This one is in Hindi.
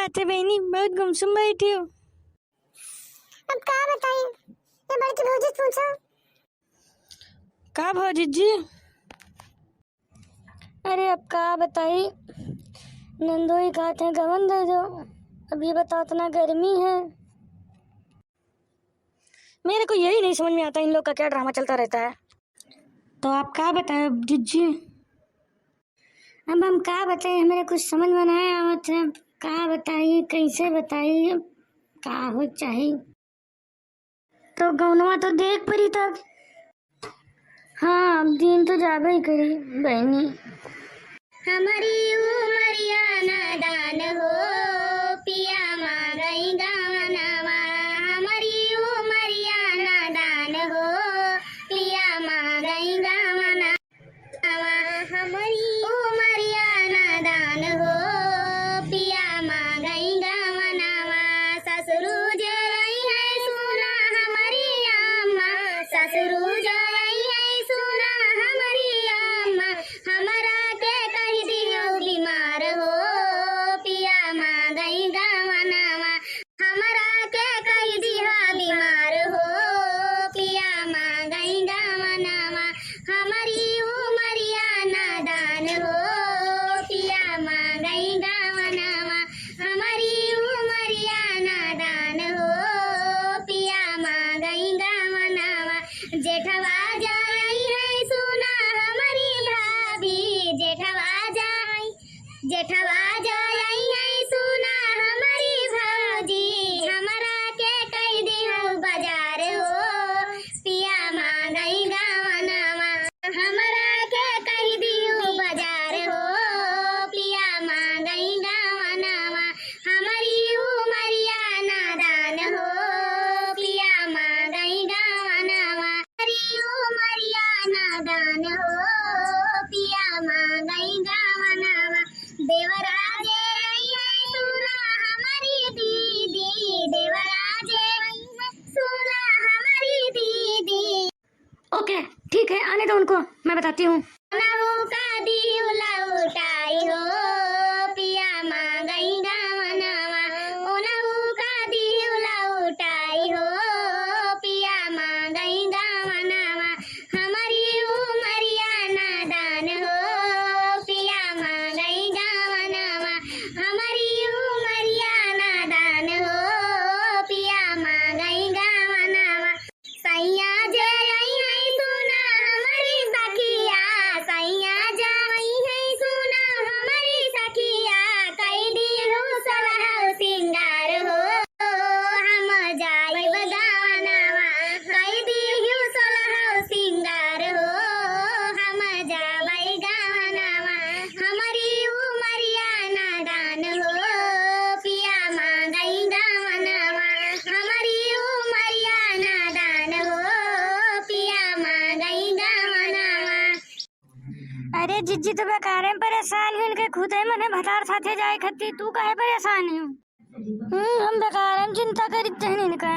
बात है बहनी, बहुत गुमसुम बैठी हो। अब क्या बताइए, ये बड़ी भौजी पूछो। का भौजी जी? अरे अब क्या बताई, नंदो ही कहते हैं गवन दे दो। अभी बताओ, इतना गर्मी है। मेरे को यही नहीं समझ में आता इन लोग का क्या ड्रामा चलता रहता है। तो आप क्या बताए जीजी? अब हम क्या बताइए, हमें कुछ समझ में नहीं आवत है। क्या बताइए, कैसे बताइए, क्या हो चाहिए। तो गौनवा तो देख पड़ी तब। हाँ, अब दिन तो जाबे ही करी बहनी। हमारी उमरिया नादान हो, पिया मांगई गावनवा। हमारी उमरिया नादान हो, पिया मांगई गावनवा। हमारी उमरिया नादान हो, पिया मांगई गावनवा। ससुरु जई है सुना हमारी अम्मा, ससुरु जई है सुना हमारी अम्मा। हमारा के कही दियो बीमार हो, पिया मांगई गावनवा। हमारा के कही दियो बीमार हो, पिया मांगई गावनवा। हमारी उमरिया नादान हो, पिया मांगई गावनवा। हमारी उमरिया नादान हो, पिया मांगई गावनवा। जेठवा जाई है सुना हमारी भाभी, जेठवा जाई, जेठवा जाई है सुना हमारी भौजी। हमारा के कई दियो बाजार हो, पिया मांगई गावनवा। हमारा के कई दियो बाजार हो, पिया मांगई गावनवा। हमारी उमरिया नादान हो, पिया मांगई गावनवा। हमारी उमरिया नादान हो, पिया मांगई गावनवा। देवराजे है सुना हमारी दीदी, देवराजे सुना हमारी दीदी। ओके ठीक है, आने दो उनको, मैं बताती हूँ। नऊ का दिउला उठाई हो, पिया मांगई गावनवा। ओ नऊ का दिउला उठाई हो, पिया मांगई गावनवा। हमारी उमरिया नादान हो, पिया मांगई गावनवा। हमारी उमरिया नादान हो, पिया मांगई गावनवा। सैया जई है सुना हमारी सखिया, सैया जई है सुना हमारी सखिया। कई दियो सलह सिंगार हो, हम जाइब गावनवा। कई दियो सलह सिंगार हो, हम जाबै गावनवा। हमारी उमरिया नादान हो, पिया मांगई गावनवा। हमारी उमरिया नादान हो, पिया मांगई गावनवा। अरे जीजी तो बेकार में परेशान हूँ, इनके खुद है मने भतार साथे जाए खत्ती, तू काहे परेशान हूँ? हम बेकार हम चिंता करी इनका।